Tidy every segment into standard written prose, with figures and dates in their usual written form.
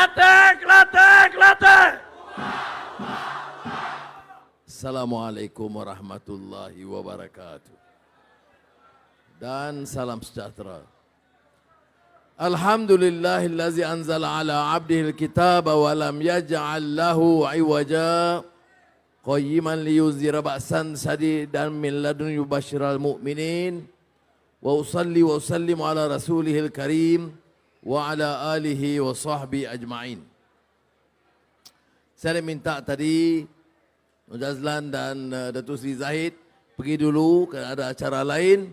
Kelantan, Kelantan, Kelantan. Assalamualaikum warahmatullahi wabarakatuh. Dan salam sejahtera. Alhamdulillahillazi anzala ala abdihil kitaba wa lam yaj'al lahu iwaja qayyiman liyunzira ba'san sadidan min ladun yubashiral mu'minin wa usalli wa usallimu ala rasulihil karim wa ala alihi wa sahbihi ajma'in. Saya minta tadi Nujazlan dan Datuk Seri Zahid pergi dulu kerana ada acara lain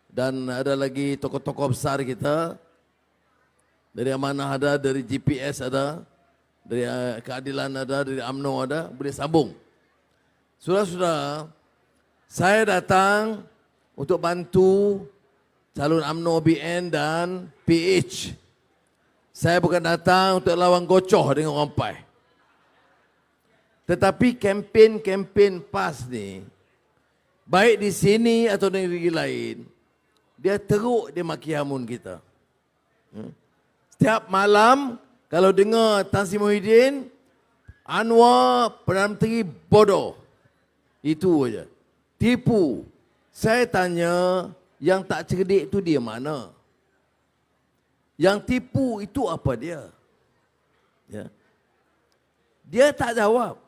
dan ada lagi tokoh-tokoh besar kita. Dari Amanah ada, dari GPS ada, dari Keadilan ada, dari UMNO ada, boleh sambung. Saudara-saudara, saya datang untuk bantu calon UMNO BN dan PH. Saya bukan datang untuk lawan gocoh dengan orang PAS. Tetapi kempen-kempen PAS ni, baik di sini atau di negeri lain, dia teruk dia maki hamun kita. Setiap malam kalau dengar Tan Sri Muhyiddin, Anwar Perdana Menteri bodoh. Itu aja. Tipu. Saya tanya, yang tak cerdik itu dia mana? Yang tipu itu apa dia? Ya. Dia tak jawab.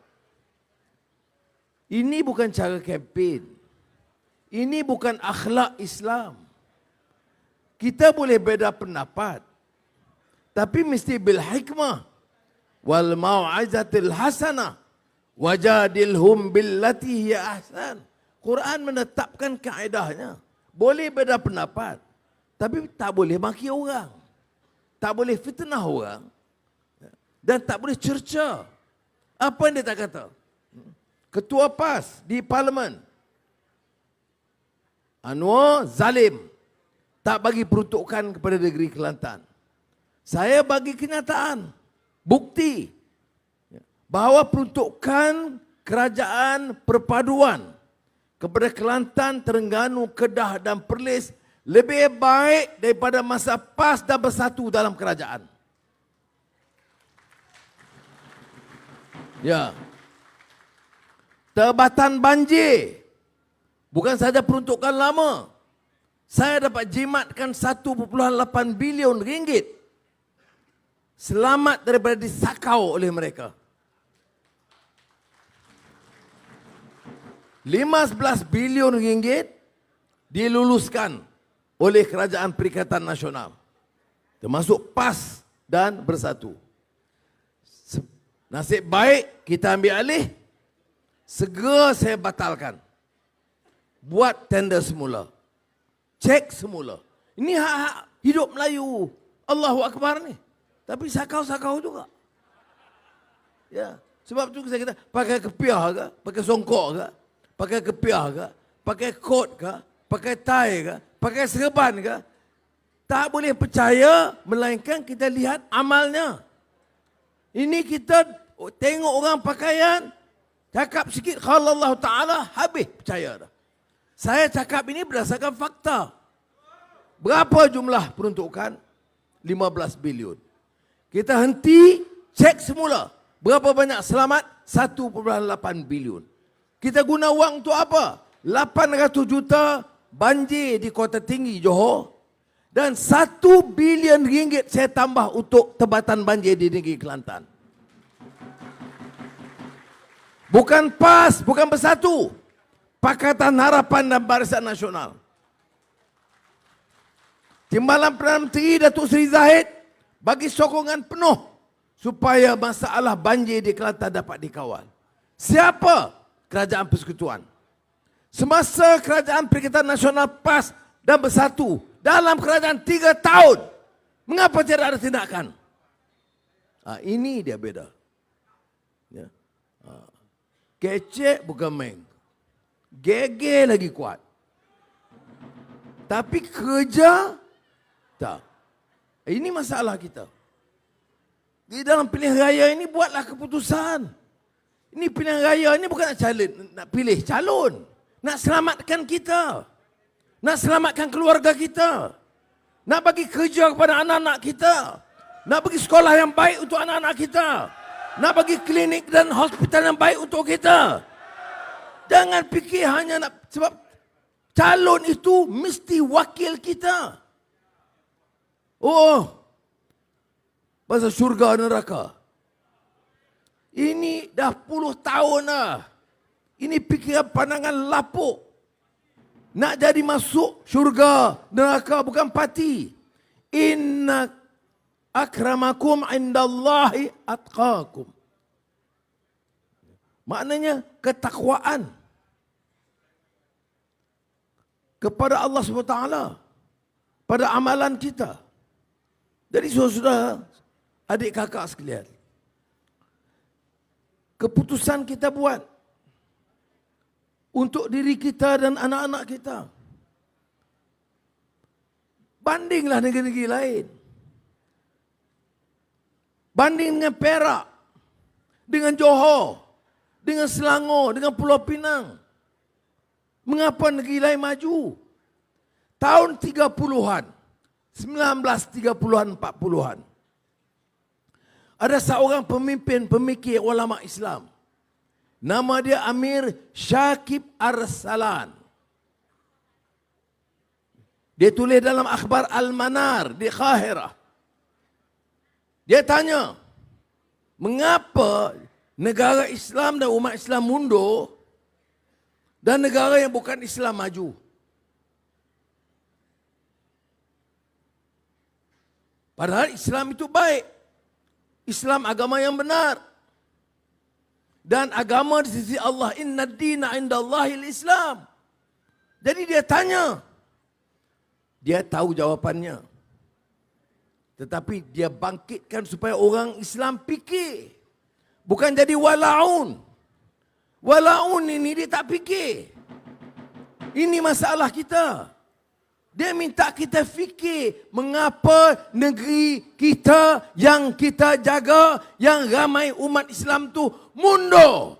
Ini bukan cara kempen. Ini bukan akhlak Islam. Kita boleh beza pendapat, tapi mesti bil hikmah wal mau'izatil hasanah wajadilhum billati hiya ahsan. Quran menetapkan kaedahnya. Boleh beza pendapat, tapi tak boleh maki orang. Tak boleh fitnah orang. Dan tak boleh cerca. Apa yang dia tak kata? Ketua PAS di Parlimen, Anwar zalim, tak bagi peruntukan kepada negeri Kelantan. Saya bagi kenyataan, bukti bahawa peruntukan kerajaan perpaduan kepada Kelantan, Terengganu, Kedah dan Perlis lebih baik daripada masa PAS dan Bersatu dalam kerajaan. Ya. Tebatan banjir bukan saja peruntukan lama. Saya dapat jimatkan 1.8 bilion ringgit. Selamat daripada disakau oleh mereka. 15 bilion ringgit diluluskan oleh Kerajaan Perikatan Nasional, termasuk PAS dan Bersatu. Nasib baik kita ambil alih, segera saya batalkan. Buat tender semula. Cek semula. Ini hak-hak hidup Melayu. Allahu Akbar ni. Tapi sakau-sakau juga. Ya, sebab tu saya kata, pakai kepiah ke, pakai songkok ke, pakai kepiah ke, pakai kot ke, pakai tie ke, pakai serban ke, tak boleh percaya melainkan kita lihat amalnya. Ini kita tengok orang pakaian, cakap sikit qala Allah Ta'ala, habis percaya dah. Saya cakap ini berdasarkan fakta. Berapa jumlah peruntukan? 15 bilion. Kita henti, cek semula. Berapa banyak selamat? 1.8 bilion. Kita guna wang untuk apa? 800 juta banjir di Kota Tinggi, Johor. Dan 1 bilion ringgit saya tambah untuk tebatan banjir di negeri Kelantan. Bukan PAS, bukan Bersatu. Pakatan Harapan dan Barisan Nasional. Timbalan Perdana Menteri Datuk Seri Zahid bagi sokongan penuh supaya masalah banjir di Kelantan dapat dikawal. Siapa? Kerajaan Persekutuan. Semasa Kerajaan Perikatan Nasional PAS dan Bersatu dalam kerajaan 3 tahun, mengapa tidak ada tindakan? Ini dia beda. Ya. Kecek bukan main. Gege lagi kuat. Tapi kerja tak. Ini masalah kita. Di dalam pilihan raya ini buatlah keputusan. Ini pilihan raya ini bukan nak pilih calon. Nak selamatkan kita. Nak selamatkan keluarga kita. Nak bagi kerja kepada anak-anak kita. Nak bagi sekolah yang baik untuk anak-anak kita. Nak bagi klinik dan hospital yang baik untuk kita. Jangan fikir hanya nak, sebab calon itu mesti wakil kita. Oh, pasal syurga neraka. Ini dah 10 tahun dah. Ini fikiran pandangan lapuk. Nak jadi masuk syurga neraka bukan parti. Inna akramakum indallahi atqakum. Maknanya ketakwaan kepada Allah SWT, pada amalan kita. Jadi saudara, adik kakak sekalian, keputusan kita buat untuk diri kita dan anak-anak kita. Bandinglah negeri-negeri lain. Banding dengan Perak, dengan Johor, dengan Selangor, dengan Pulau Pinang. Mengapa negeri lain maju? Tahun 30-an, 1930-an, 40-an. Ada seorang pemimpin, pemikir ulama Islam. Nama dia Amir Syakib Arsalan. Dia tulis dalam akhbar Al-Manar di Qahirah. Dia tanya, mengapa negara Islam dan umat Islam mundur dan negara yang bukan Islam maju? Padahal Islam itu baik. Islam agama yang benar. Dan agama di sisi Allah, inna dina indallahil Islam. Jadi dia tanya. Dia tahu jawapannya. Tetapi dia bangkitkan supaya orang Islam fikir. Bukan jadi walaun. Walaun ini dia tak fikir. Ini masalah kita. Dia minta kita fikir mengapa negeri kita yang kita jaga, yang ramai umat Islam tu mundur.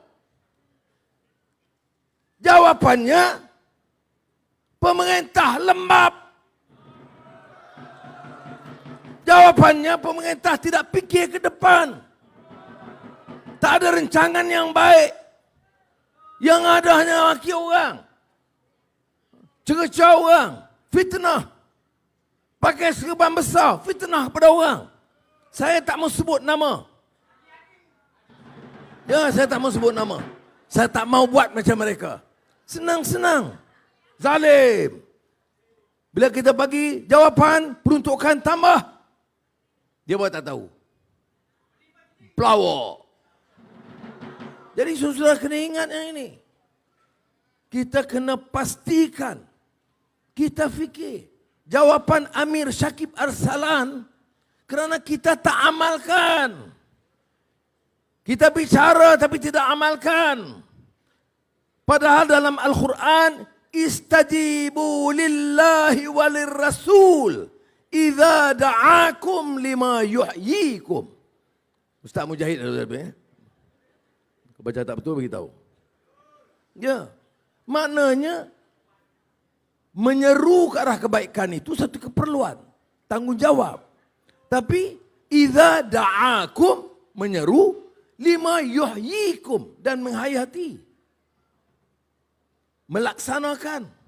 Jawapannya, pemerintah lembab. Jawapannya, pemerintah tidak fikir ke depan. Tak ada rancangan yang baik. Yang ada hanya maki orang. Cerca orang. Fitnah. Pakai serban besar. Fitnah pada orang. Saya tak mau sebut nama. Ya, saya tak mau sebut nama. Saya tak mau buat macam mereka. Senang-senang. Zalim. Bila kita bagi jawapan, peruntukan tambah. Dia buat tak tahu. Pelawak. Jadi saudara kena ingat yang ini. Kita kena pastikan. Kita fikir. Jawapan Amir Syakib Arsalan. Kerana kita tak amalkan. Kita bicara tapi tidak amalkan. Padahal dalam Al-Quran. Istajibu lillahi walir rasul. Idza da'akum lima yuhyikum. Ustaz Mujahid ada. Kau baca tak betul beritahu. Ya. Maknanya menyeru ke arah kebaikan itu satu keperluan, tanggungjawab. Tapi idza da'akum menyeru lima yuhyikum dan menghayati. Melaksanakan.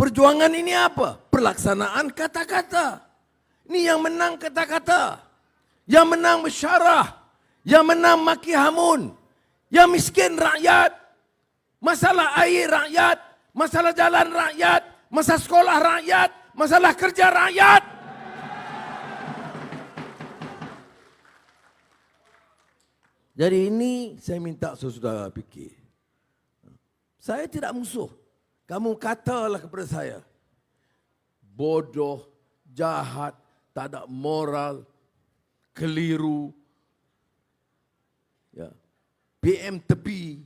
Perjuangan ini apa? Pelaksanaan kata-kata. Ini yang menang kata-kata. Yang menang mesyarah. Yang menang maki hamun. Yang miskin rakyat. Masalah air rakyat. Masalah jalan rakyat. Masalah sekolah rakyat. Masalah kerja rakyat. Jadi ini saya minta saudara fikir. Saya tidak musuh. Kamu katalah kepada saya, bodoh, jahat, tak ada moral, keliru, ya. PM tepi.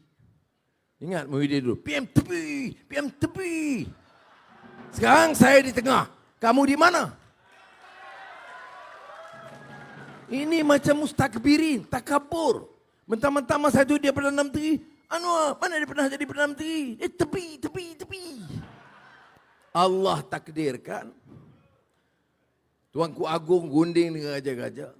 Ingat Muhyiddin dulu, PM tepi, PM tepi. Sekarang saya di tengah, kamu di mana? Ini macam mustakbirin, takabur. Mentang-mentang masa itu dia Perdana Menteri. Mana dia pernah jadi Perdana Menteri? Tepi. Allah takdirkan. Tuanku Agung gunding dengan raja-raja.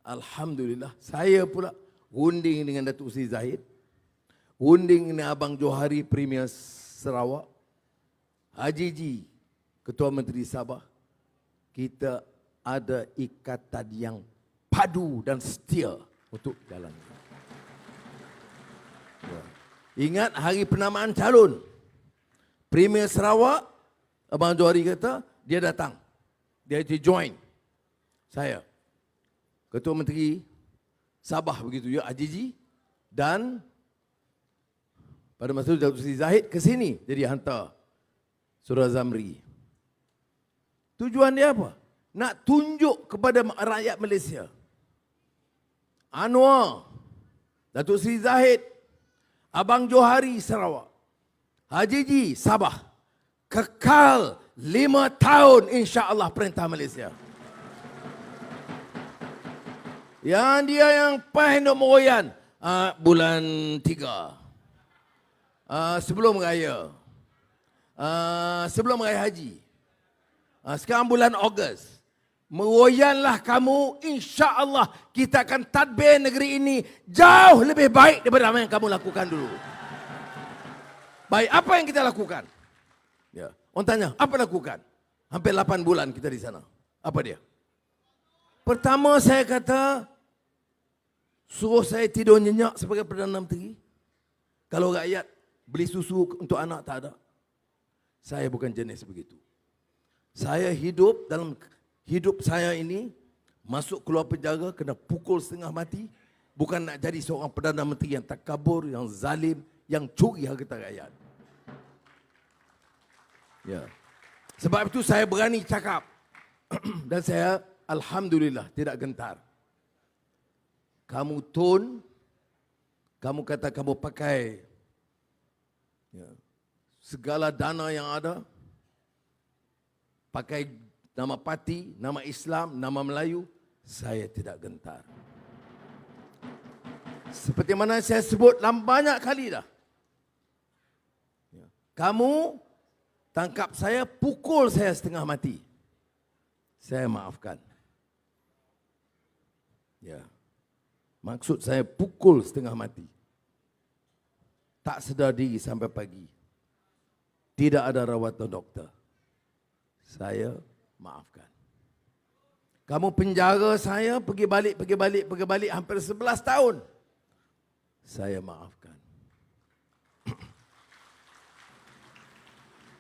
Alhamdulillah, saya pula gunding dengan Datuk Seri Zahid. Gunding dengan Abang Johari Premier Sarawak. Haji Ji, Ketua Menteri Sabah. Kita ada ikatan yang padu dan setia untuk jalan. Ya. Ingat hari penamaan calon. Premier Sarawak, Abang Johari kata, dia datang. Dia join saya. Ketua Menteri Sabah begitu ya, Haji Ji. Dan pada masa itu Datuk Seri Zahid ke sini jadi hantar Saudara Zamri. Tujuan dia apa? Nak tunjuk kepada rakyat Malaysia. Anwar, Datuk Seri Zahid, Abang Johari Sarawak, Haji Ji Sabah, kekal 5 tahun insya-Allah perintah Malaysia. Yang dia yang Pendomoyan bulan 3. Sebelum raya. Sebelum raya haji. Sekarang bulan Ogos. Meroyanlah kamu, insya-Allah kita akan tadbir negeri ini jauh lebih baik daripada apa yang kamu lakukan dulu. Baik, apa yang kita lakukan? Ya, orang tanya, apa lakukan? Hampir 8 bulan kita di sana. Apa dia? Pertama saya kata, suruh saya tidur nyenyak sebagai Perdana Menteri. Kalau rakyat beli susu untuk anak tak ada. Saya bukan jenis begitu. Saya hidup dalam hidup saya ini, masuk keluar penjara, kena pukul setengah mati. Bukan nak jadi seorang Perdana Menteri yang takabur, yang zalim, yang curi harta rakyat. Ya. Sebab itu saya berani cakap. Dan saya alhamdulillah tidak gentar. Kamu tone, kamu kata kamu pakai ya, segala dana yang ada, pakai nama parti, nama Islam, nama Melayu, saya tidak gentar. Seperti mana saya sebut banyak kali dah. Ya. Kamu tangkap saya, pukul saya setengah mati. Saya maafkan. Ya. Maksud saya pukul setengah mati. Tak sedar diri sampai pagi. Tidak ada rawatan doktor. Saya maafkan. Kamu penjara saya, pergi balik hampir 11 tahun. Saya maafkan.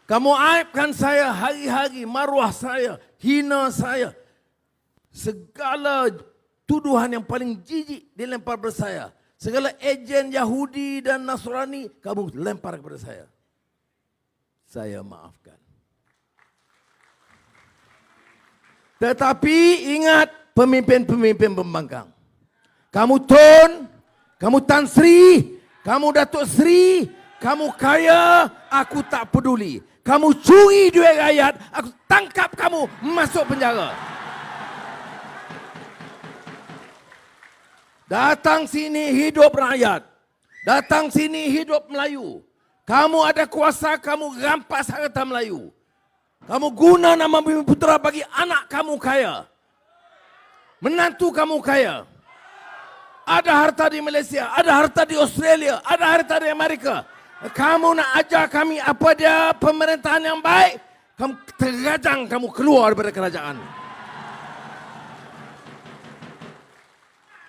Kamu aibkan saya hari-hari, maruah saya, hina saya. Segala tuduhan yang paling jijik dilempar kepada saya. Segala ejen Yahudi dan Nasrani kamu lempar kepada saya. Saya maafkan. Tetapi ingat pemimpin-pemimpin pembangkang. Kamu Tun, kamu Tan Sri, kamu Datuk Sri, kamu kaya, aku tak peduli. Kamu curi duit rakyat, aku tangkap kamu, masuk penjara. Datang sini hidup rakyat. Datang sini hidup Melayu. Kamu ada kuasa, kamu rampas harta Melayu. Kamu guna nama Bumi Putera bagi anak kamu kaya. Menantu kamu kaya. Ada harta di Malaysia, ada harta di Australia, ada harta di Amerika. Kamu nak ajar kami apa dia pemerintahan yang baik, kamu terajang, kamu keluar daripada kerajaan.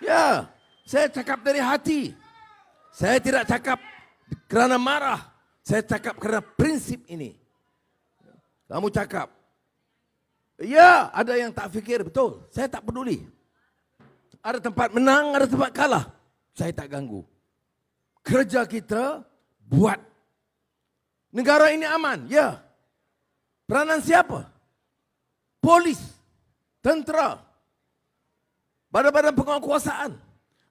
Ya, saya cakap dari hati. Saya tidak cakap kerana marah. Saya cakap kerana prinsip ini. Kamu cakap, ya ada yang tak fikir, betul. Saya tak peduli. Ada tempat menang, ada tempat kalah. Saya tak ganggu. Kerja kita buat negara ini aman, ya. Peranan siapa? Polis, tentera, badan-badan penguasaan.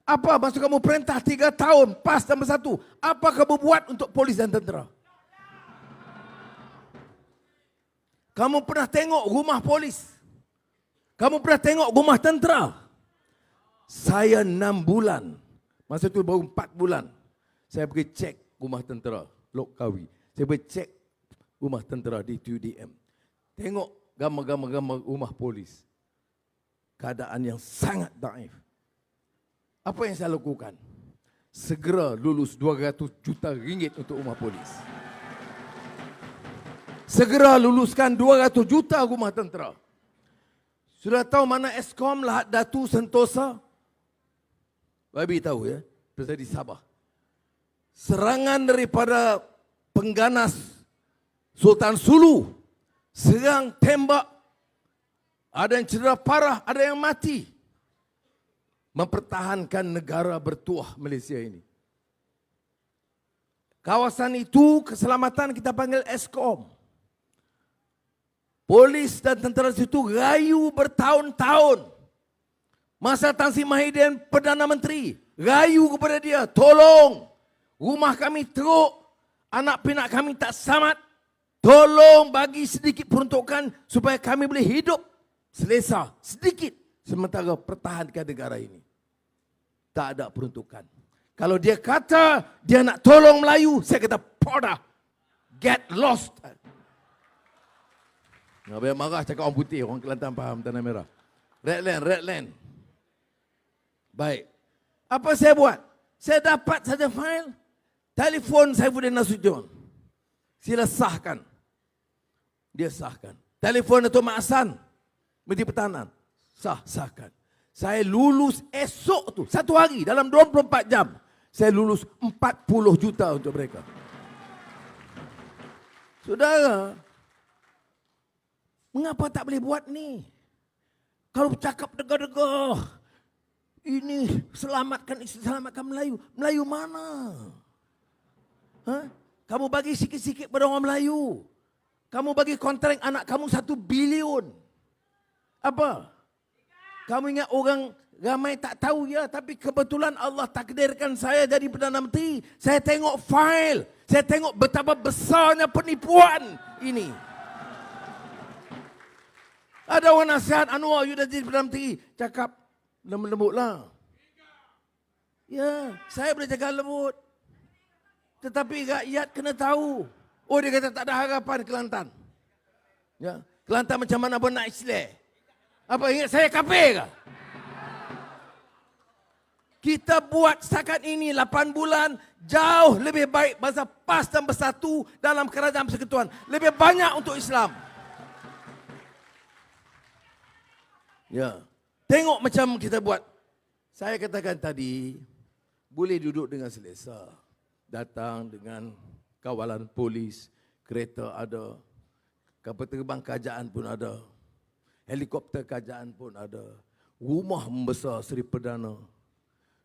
Apa maksud kamu perintah 3 tahun, PAS tambah 1. Apa kamu buat untuk polis dan tentera? Kamu pernah tengok rumah polis? Kamu pernah tengok rumah tentera? Saya 6 bulan, masa itu baru 4 bulan, saya pergi cek rumah tentera, Lok Kawi. Saya pergi cek rumah tentera di TUDM. Tengok gambar-gambar rumah polis. Keadaan yang sangat daif. Apa yang saya lakukan? Segera lulus 200 juta ringgit untuk rumah polis. Segera luluskan 200 juta rumah tentera. Sudah tahu mana Eskom Lahad Datu Sentosa? Babi tahu ya, terjadi Sabah. Serangan daripada pengganas Sultan Sulu. Serang, tembak. Ada yang cedera parah, ada yang mati. Mempertahankan negara bertuah Malaysia ini. Kawasan itu keselamatan kita panggil Eskom. Polis dan tentera situ rayu bertahun-tahun. Masa Tan Sri Mahidin Perdana Menteri, rayu kepada dia, tolong rumah kami teruk, anak pinak kami tak selamat. Tolong bagi sedikit peruntukan supaya kami boleh hidup selesa sedikit sementara pertahankan negara ini. Tak ada peruntukan. Kalau dia kata dia nak tolong Melayu, saya kata podah, get lost. Nak biar marah cakap orang putih, orang Kelantan faham tanah merah. Red land. Baik. Apa saya buat? Saya dapat saja file, telefon Saifuddin Nasution. Sila sahkan. Dia sahkan. Telefon Dato' Mak Hassan, Menteri Pertahanan. Sahkan. Saya lulus esok tu, satu hari dalam 24 jam. Saya lulus 40 juta untuk mereka. Saudara, mengapa tak boleh buat ni? Kalau bercakap degah-degah, ini selamatkan Melayu. Melayu mana? Kamu bagi sikit-sikit pada orang Melayu. Kamu bagi kontrak anak kamu 1 bilion. Apa? Kamu ingat orang ramai tak tahu ya, tapi kebetulan Allah takdirkan saya jadi Perdana Menteri. Saya tengok file, saya tengok betapa besarnya penipuan ini. Ada orang nasihat, Anwar, you dah jadi Perdana Menteri. Cakap lembut-lembut lah. Ya, saya boleh cakap lembut. Tetapi rakyat kena tahu. Oh, dia kata tak ada harapan Kelantan. Ya, Kelantan macam mana pun nak Islam. Apa ingat saya kafir ke? Kita buat setakat ini 8 bulan jauh lebih baik bangsa PAS dan bersatu dalam kerajaan persekutuan. Lebih banyak untuk Islam. Ya, tengok macam kita buat. Saya katakan tadi, boleh duduk dengan selesa. Datang dengan kawalan polis, kereta ada, kapal terbang kerajaan pun ada, helikopter kerajaan pun ada, rumah membesar Seri Perdana.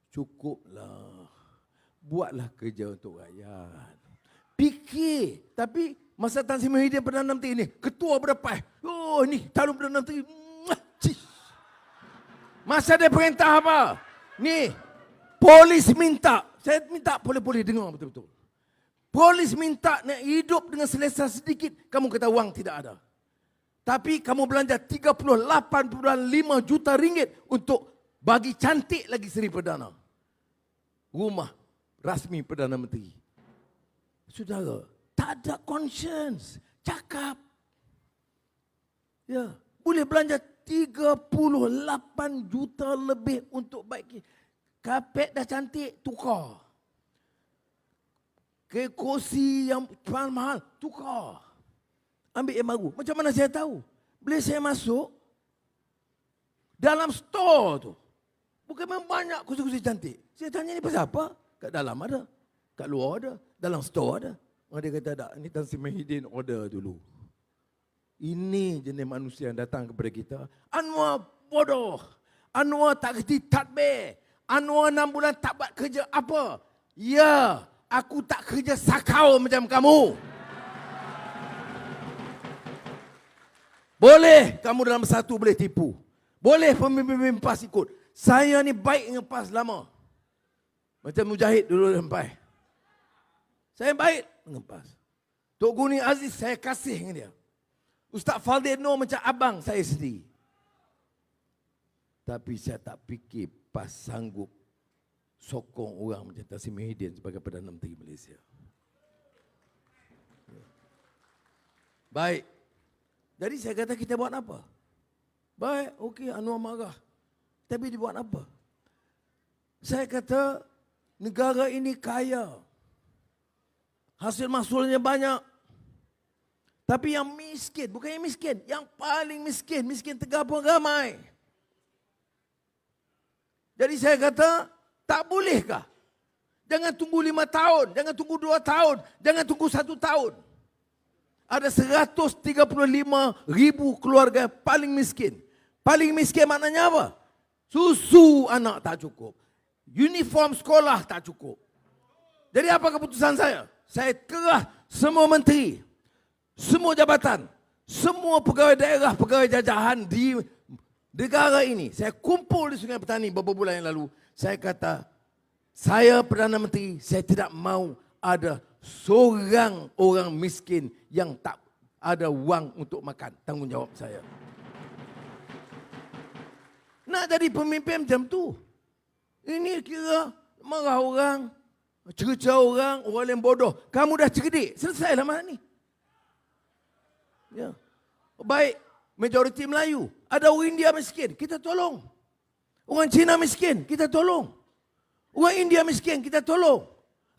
Cukuplah. Buatlah kerja untuk rakyat. Fikir. Tapi masa Tan Sri Mahidin Perdana Menteri ni, ketua berdepan. Oh ni, calon Perdana Menteri. Masa dia perintah apa? Ni, polis minta. Saya minta boleh dengar betul-betul. Polis minta nak hidup dengan selesa sedikit. Kamu kata wang tidak ada. Tapi kamu belanja 38.5 juta ringgit untuk bagi cantik lagi Seri Perdana. Rumah rasmi Perdana Menteri. Saudara, tak ada conscience. Cakap. Ya, boleh belanja 38 juta lebih untuk baiki. Kapet dah cantik, tukar. Kerusi yang mahal, tukar. Ambil yang baru. Macam mana saya tahu? Bila saya masuk, dalam store tu, bukan memang banyak kursi-kursi cantik. Saya tanya ni pasal apa? Kat dalam ada, kat luar ada, dalam store ada. Dia kata tak, ini Tan Sri Mahidin order dulu. Ini jenis manusia yang datang kepada kita. Anwar bodoh. Anwar tak kerti tadbir. Anwar 6 bulan tak buat kerja apa. Ya, aku tak kerja sakau macam kamu. Boleh kamu dalam satu boleh tipu. Boleh pemimpin PAS ikut. Saya ni baik dengan PAS lama. Macam Mujahid dulu sampai. Saya baik dengan PAS. Tok Guni Aziz saya kasih dengan dia. Ustaz Faldil Noor macam abang saya sendiri. Tapi saya tak fikir PAS sanggup sokong orang macam Tan Sri Mahidin sebagai Perdana Menteri Malaysia. Baik. Jadi saya kata kita buat apa? Baik, okey, Anwar marah. Tapi dia buat apa? Saya kata negara ini kaya. Hasil mahsulnya banyak. Tapi yang miskin, bukan yang miskin, yang paling miskin, miskin Tegar pun ramai. Jadi saya kata, tak bolehkah? Jangan tunggu 5 tahun, jangan tunggu 2 tahun, jangan tunggu 1 tahun. Ada 135,000 keluarga paling miskin. Paling miskin maknanya apa? Susu anak tak cukup. Uniform sekolah tak cukup. Jadi apa keputusan saya? Saya kerah semua menteri, semua jabatan, semua pegawai daerah, pegawai jajahan di negara ini. Saya kumpul di Sungai Petani beberapa bulan yang lalu. Saya kata, saya Perdana Menteri, saya tidak mau ada seorang orang miskin yang tak ada wang untuk makan. Tanggungjawab saya. Nak jadi pemimpin macam tu. Ini kira marah orang, cerca orang yang bodoh. Kamu dah cerdik, selesailah masalah ni. Ya. Baik, majoriti Melayu. Ada orang India miskin, kita tolong. Orang Cina miskin, kita tolong. Orang India miskin, kita tolong.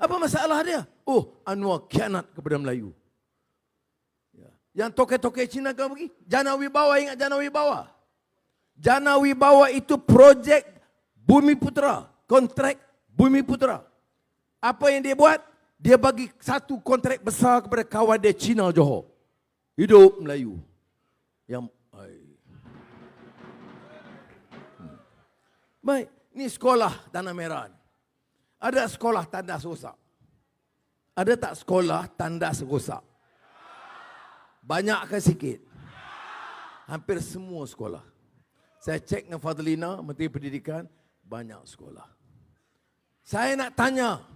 Apa masalah dia? Oh, Anwar khianat kepada Melayu. Ya. Yang toke-toke Cina kau pergi, Jana Wibawa, ingat Jana Wibawa? Jana Wibawa itu projek Bumi Putra, kontrak Bumi Putra. Apa yang dia buat? Dia bagi satu kontrak besar kepada kawan dia Cina Johor. Hidup Melayu. Baik, ni sekolah Tanah Merah. Ada sekolah tandas rosak? Ada tak sekolah tandas rosak? Banyak ke sikit? Hampir semua sekolah. Saya cek dengan Fadlina, Menteri Pendidikan, banyak sekolah. Saya nak tanya,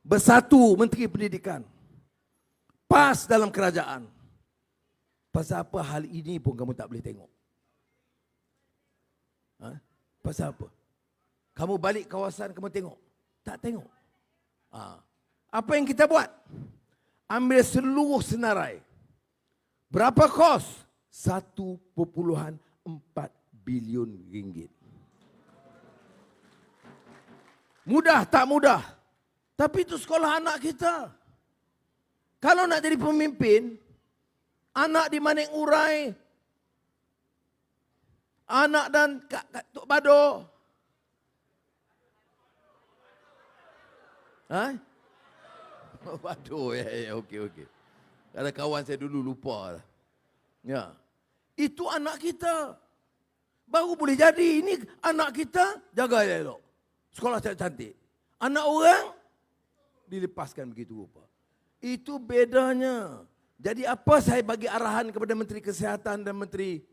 bersatu Menteri Pendidikan, PAS dalam kerajaan, pasal apa hal ini pun kamu tak boleh tengok? Ha? Pasal apa? Kamu balik kawasan, kamu tengok? Tak tengok. Ha. Apa yang kita buat? Ambil seluruh senarai. Berapa kos? 1,4 bilion ringgit. Mudah tak mudah? Tapi itu sekolah anak kita. Kalau nak jadi pemimpin, anak di Manik Urai, anak dan Kak Tok Bado. Ha? Oh, Bado, ya, okey. Ada kawan saya dulu lupa lah. Ya. Itu anak kita. Baru boleh jadi. Ini anak kita, jaga elok. Sekolah cantik. Anak orang, dilepaskan begitu rupa. Itu bedanya. Jadi apa saya bagi arahan kepada Menteri Kesihatan dan Menteri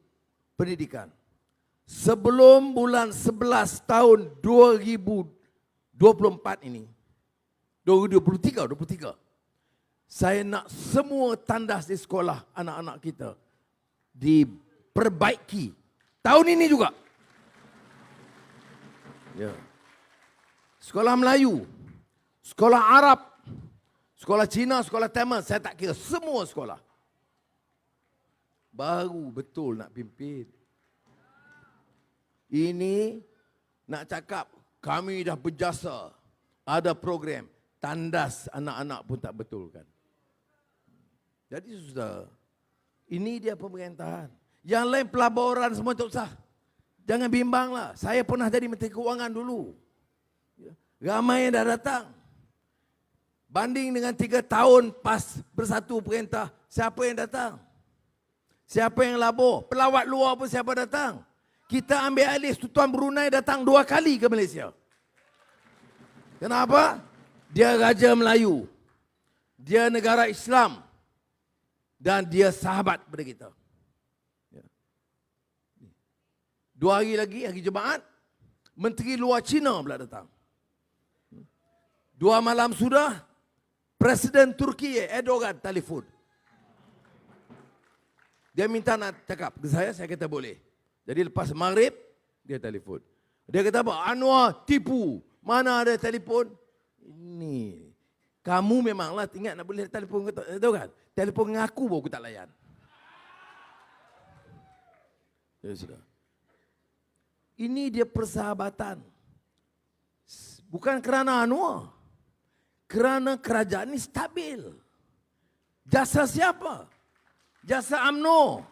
Pendidikan? Sebelum bulan 11 tahun 2024 ini, 2023, saya nak semua tandas di sekolah anak-anak kita diperbaiki. Tahun ini juga. Ya. Sekolah Melayu, sekolah Arab, sekolah Cina, sekolah Tamil, saya tak kira, semua sekolah. Baru betul nak pimpin. Ini nak cakap, kami dah berjasa, ada program, tandas anak-anak pun tak betul kan. Jadi sudah, ini dia pemerintahan. Yang lain pelaburan semua tak usah. Jangan bimbanglah. Saya pernah jadi Menteri Keuangan dulu. Ramai yang dah datang. Banding dengan 3 tahun PAS bersatu perintah, siapa yang datang? Siapa yang labur? Pelawat luar pun siapa datang? Kita ambil alih Tuan Brunei datang 2 kali ke Malaysia. Kenapa? Dia Raja Melayu. Dia negara Islam. Dan dia sahabat kepada kita. 2 hari lagi, hari Jumaat, Menteri Luar Cina pula datang. 2 malam sudah, Presiden Turki Erdogan telefon. Dia minta nak cakap ke saya kata boleh. Jadi lepas maghrib, dia telefon. Dia kata apa? Anwar tipu. Mana ada telefon? Ini. Kamu memanglah ingat nak boleh telefon ke tak? Tahu kan? Telefon dengan aku baru aku tak layan. Ya sudah. Ini dia persahabatan. Bukan kerana Anwar. Kerana kerajaan ini stabil. Jasa siapa? Jasa UMNO.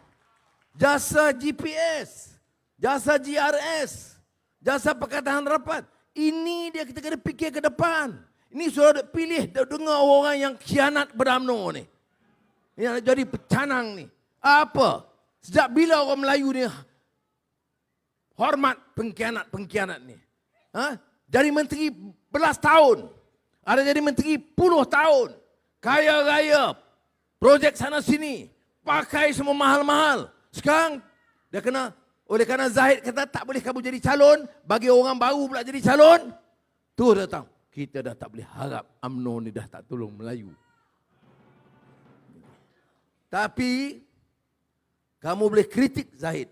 Jasa GPS. Jasa GRS. Jasa Pakatan Rapat. Ini dia kita kena fikir ke depan. Ini sudah pilih dengar orang yang khianat pada UMNO ni. Yang jadi pecanang ni. Apa? Sejak bila orang Melayu ni hormat pengkhianat-pengkhianat ni? Ha? Jadi menteri belas tahun. Ada jadi menteri puluh tahun. Kaya raya. Projek sana sini. Pakai semua mahal-mahal. Sekarang dia kena, oleh kerana Zahid kata tak boleh kamu jadi calon, bagi orang baru pula jadi calon. Tu datang. Kita dah tak boleh harap UMNO ni dah tak tolong Melayu. Tapi kamu boleh kritik Zahid.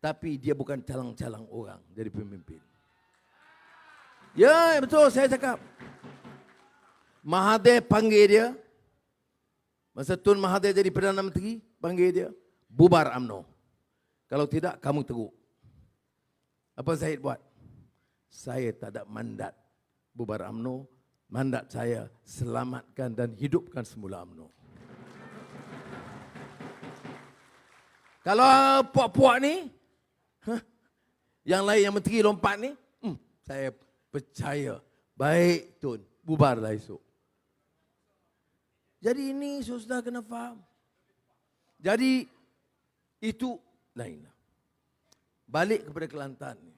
Tapi dia bukan calang-calang orang jadi pemimpin. Ya, betul saya cakap. Mahathir panggil dia. Masa Tun Mahathir jadi Perdana Menteri, panggil dia. Bubar UMNO. Kalau tidak, kamu teruk. Apa Zahid buat? Saya tak ada mandat bubar UMNO. Mandat saya selamatkan dan hidupkan semula UMNO. Kalau puak-puak ni, yang lain yang menteri lompat ni, saya percaya. Baik Tun, bubarlah esok. Jadi ini sudah kena faham. Jadi itu lainlah. Balik kepada Kelantan ni.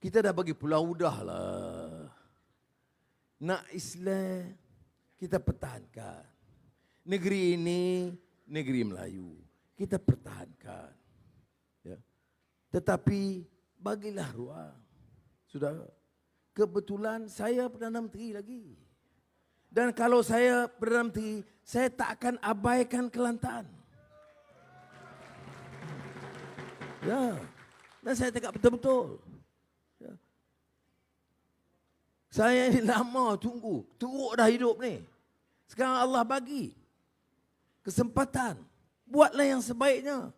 Kita dah bagi Pulau Udah lah. Nak Islam, kita pertahankan. Negeri ini, negeri Melayu. Kita pertahankan. Ya. Tetapi bagilah ruang. Sudah. Kebetulan saya Perdana Menteri lagi. Dan kalau saya Perdana Menteri, saya tak akan abaikan Kelantan. Ya. Dan saya cakap betul-betul. Ya. Saya ni lama tunggu. Teruk dah hidup ni. Sekarang Allah bagi kesempatan. Buatlah yang sebaiknya.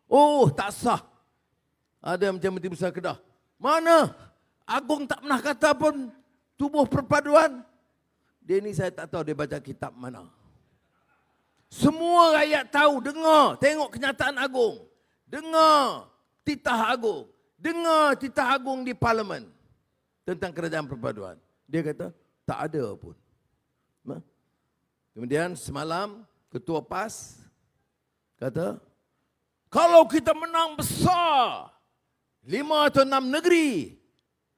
Oh, tak sah. Ada macam Menteri Besar Kedah. Mana? Agung tak pernah kata pun tubuh perpaduan. Dia ni saya tak tahu dia baca kitab mana. Semua rakyat tahu, dengar, tengok kenyataan Agung. Dengar titah Agung. Dengar titah Agung di Parlimen tentang kerajaan perpaduan. Dia kata tak ada pun. Kemudian semalam Ketua PAS kata, kalau kita menang besar 5 atau 6 negeri,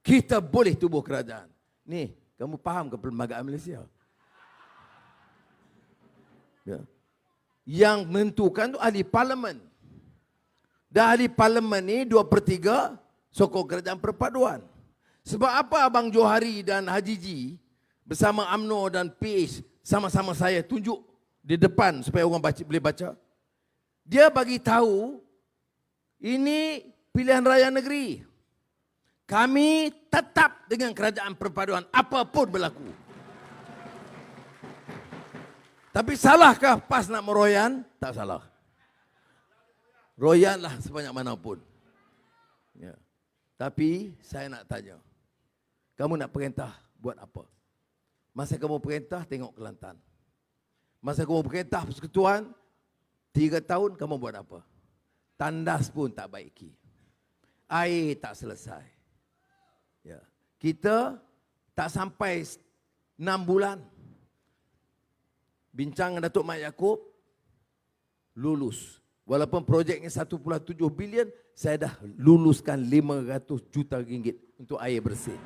kita boleh tubuh kerajaan. Ni, kamu faham ke perlembagaan Malaysia? Ya. Yang menentukan tu ahli parlimen. Dan ahli parlimen ni 2/3 sokong kerajaan perpaduan. Sebab apa Abang Johari dan Haji Ji bersama UMNO dan PH sama-sama saya tunjuk di depan supaya orang boleh baca. Dia bagi tahu ini pilihan raya negeri. Kami tetap dengan kerajaan perpaduan apapun berlaku. Tapi salahkah PAS nak meroyan? Tak salah. Royanlah sebanyak manapun. Ya. Tapi saya nak tanya. Kamu nak perintah buat apa? Masa kamu perintah tengok Kelantan. Masa kamu perintah persekutuan 3 tahun kamu buat apa? Tandas pun tak baiki. Air tak selesai. Ya. Kita tak sampai 6 bulan. Bincang dengan Datuk Mat Yaakob, lulus. Walaupun projeknya 1.7 bilion, saya dah luluskan 500 juta ringgit untuk air bersih.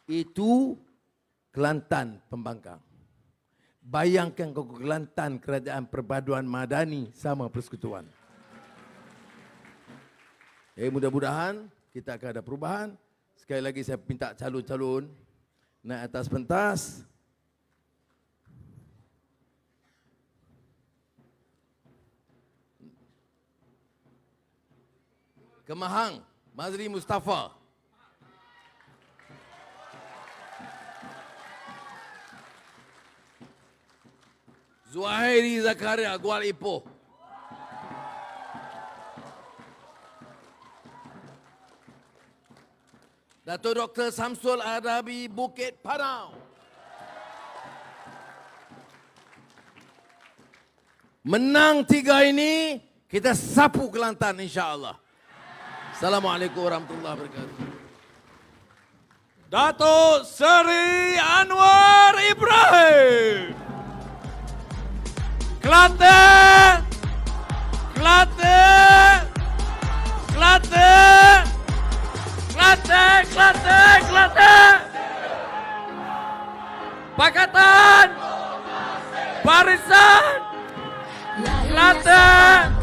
Itu Kelantan Pembangkang. Bayangkan kalau Kelantan kerajaan perpaduan madani sama persekutuan. Mudah-mudahan kita akan ada perubahan. Sekali lagi saya minta calon-calon naik atas pentas. Kemahang, Mazri Mustafa. Zuhairi Zakaria, Gual Ipoh. Datuk Dr. Samsul Adabi, Bukit Padang. Menang 3 ini, kita sapu Kelantan insya-Allah. Assalamualaikum warahmatullahi wabarakatuh. Datuk Seri Anwar Ibrahim. Kelantan. Kelantan. Kelantan. Kelantan, Kelantan, Kelantan. Pakatan. Barisan. Kelantan.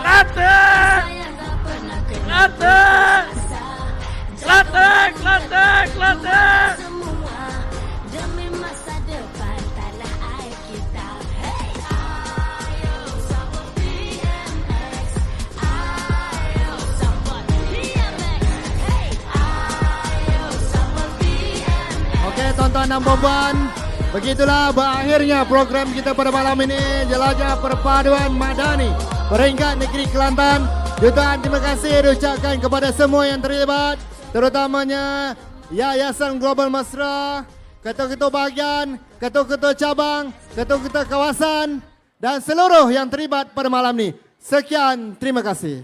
Kelantan. Kelantan. Kelantan, Kelantan, Kelantan. Demi masa depan tanah air kita. Hey, ayo support BMX. Ayo support BMX. Hey, ayo support BMX. Okey tuan-tuan dan puan-puan, begitulah berakhirnya program kita pada malam ini, Jelajah Perpaduan Madani Peringkat Negeri Kelantan. Jutaan terima kasih diucapkan kepada semua yang terlibat, terutamanya Yayasan Global Mesra, ketua-ketua bahagian, ketua-ketua cabang, ketua-ketua kawasan dan seluruh yang terlibat pada malam ini. Sekian, terima kasih.